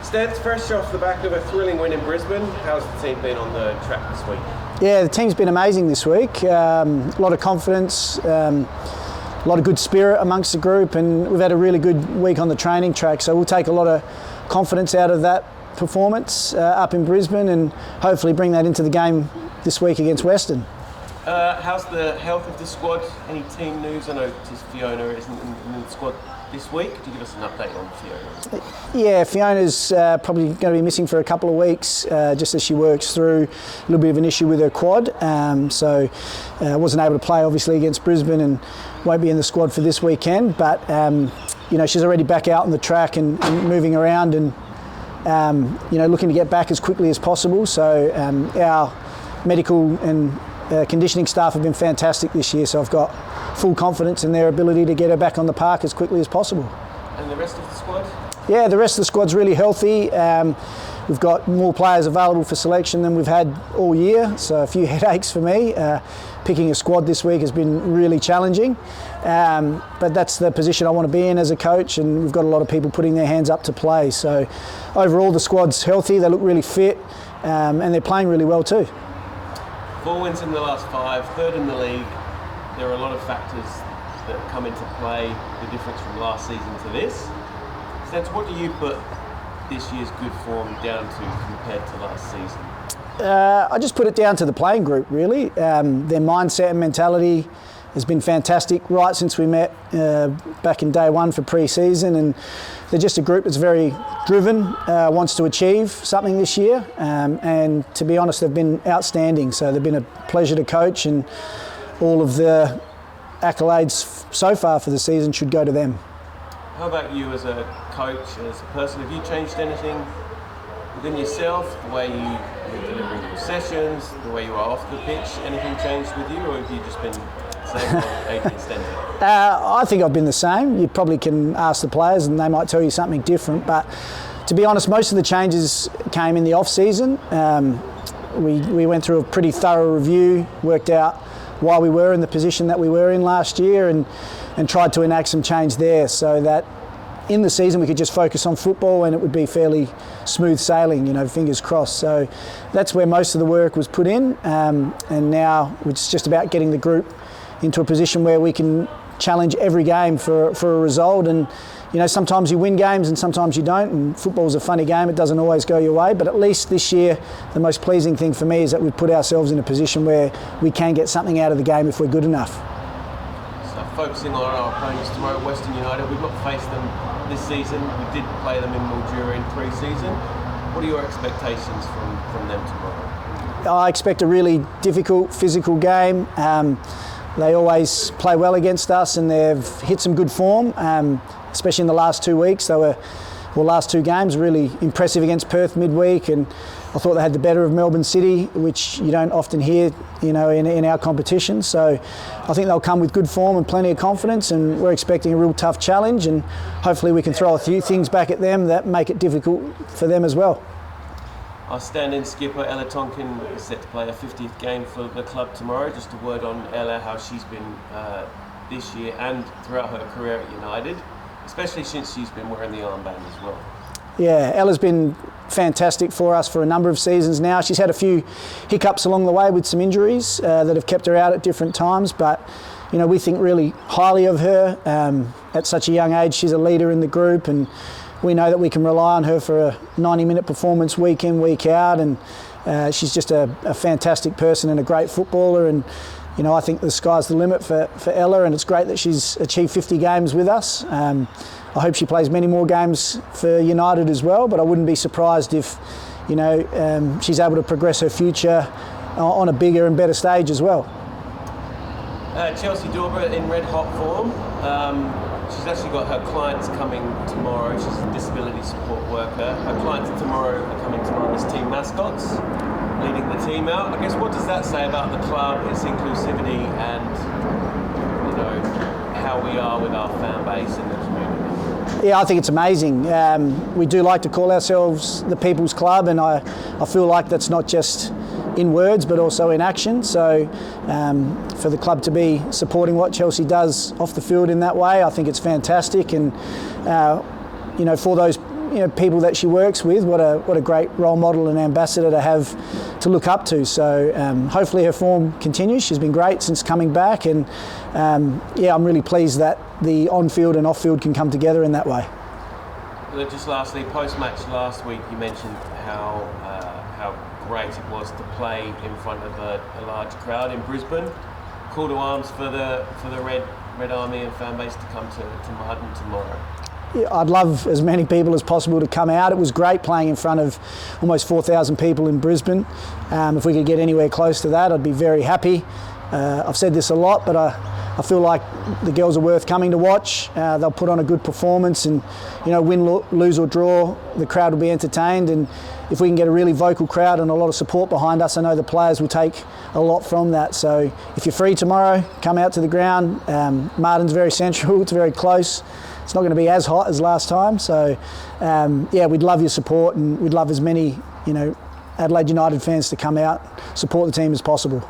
Stents, fresh off the back of a thrilling win in Brisbane, how's the team been on the track this week? Yeah, the team's been amazing this week. A lot of confidence, a lot of good spirit amongst the group, and we've had a really good week on the training track. So we'll take a lot of confidence out of that performance up in Brisbane and hopefully bring that into the game this week against Western. How's the health of the squad? Any team news? I know Fiona isn't in the squad this week. Could you give us an update on Fiona? Yeah, Fiona's probably going to be missing for a couple of weeks just as she works through a little bit of an issue with her quad. So wasn't able to play obviously against Brisbane and won't be in the squad for this weekend. But she's already back out on the track and moving around and looking to get back as quickly as possible. So our medical and conditioning staff have been fantastic this year, so I've got full confidence in their ability to get her back on the park as quickly as possible. And the rest of the squad? Yeah, the rest of the squad's really healthy. We've got more players available for selection than we've had all year, so a few headaches for me. Picking a squad this week has been really challenging, but that's the position I want to be in as a coach, and we've got a lot of people putting their hands up to play. So overall the squad's healthy, they look really fit, and they're playing really well too. 4 wins in the last 5, third in the league. There are a lot of factors that come into play, the difference from last season to this. Stents, what do you put this year's good form down to compared to last season? I just put it down to the playing group, really. Their mindset and mentality has been fantastic right since we met back in day one for pre-season, and they're just a group that's very driven, wants to achieve something this year, and to be honest, they've been outstanding. So they've been a pleasure to coach, and all of the accolades so far for the season should go to them. How about you as a coach, as a person? Have you changed anything within yourself, the way you're delivering your sessions, the way you are off the pitch? Anything changed with you, or have you just been same old Adrian Stenta? I think I've been the same. You probably can ask the players and they might tell you something different, but to be honest, most of the changes came in the off-season. We went through a pretty thorough review, worked out why we were in the position that we were in last year, and tried to enact some change there so that in the season we could just focus on football and it would be fairly smooth sailing, fingers crossed. So that's where most of the work was put in, and now it's just about getting the group into a position where we can challenge every game for a result. And sometimes you win games and sometimes you don't, and football's a funny game, it doesn't always go your way, but at least this year the most pleasing thing for me is that we've put ourselves in a position where we can get something out of the game if we're good enough. So focusing on our opponents tomorrow, Western United, we've not faced them this season, we did play them in Mildura in pre-season. What are your expectations from them tomorrow? I expect a really difficult physical game. They always play well against us, and they've hit some good form, especially in the last 2 weeks. Last 2 games, really impressive against Perth midweek, and I thought they had the better of Melbourne City, which you don't often hear, in our competition. So I think they'll come with good form and plenty of confidence, and we're expecting a real tough challenge, and hopefully we can throw a few things back at them that make it difficult for them as well. Our stand-in skipper, Ella Tonkin, is set to play a 50th game for the club tomorrow. Just a word on Ella, how she's been this year and throughout her career at United, especially since she's been wearing the armband as well. Yeah, Ella's been fantastic for us for a number of seasons now. She's had a few hiccups along the way with some injuries that have kept her out at different times, but we think really highly of her. At such a young age, she's a leader in the group, and we know that we can rely on her for a 90-minute performance week in, week out, and she's just a fantastic person and a great footballer, and I think the sky's the limit for Ella, and it's great that she's achieved 50 games with us. I hope she plays many more games for United as well, but I wouldn't be surprised if she's able to progress her future on a bigger and better stage as well. Chelsea Dorber in red hot form. She's actually got her clients coming tomorrow. She's a disability support worker. Her clients tomorrow are coming tomorrow as team mascots, leading the team out. I guess, what does that say about the club, its inclusivity, and how we are with our fan base and the community? Yeah, I think it's amazing. We do like to call ourselves the People's Club, and I feel like that's not just in words but also in action. So for the club to be supporting what Chelsea does off the field in that way, I think it's fantastic. And for those people that she works with, what a great role model and ambassador to have to look up to. So hopefully her form continues. She's been great since coming back, and I'm really pleased that the on-field and off-field can come together in that way. Just lastly, post-match last week, you mentioned how great it was to play in front of a large crowd in Brisbane. Call to arms for the Red Army and fan base to come to Martin tomorrow. Yeah, I'd love as many people as possible to come out. It was great playing in front of almost 4,000 people in Brisbane. If we could get anywhere close to that, I'd be very happy. I've said this a lot, but I feel like the girls are worth coming to watch. They'll put on a good performance, and win, lose or draw, the crowd will be entertained. And if we can get a really vocal crowd and a lot of support behind us, I know the players will take a lot from that. So if you're free tomorrow, come out to the ground. Martin's very central, it's very close. It's not going to be as hot as last time. So we'd love your support, and we'd love as many Adelaide United fans to come out, support the team as possible.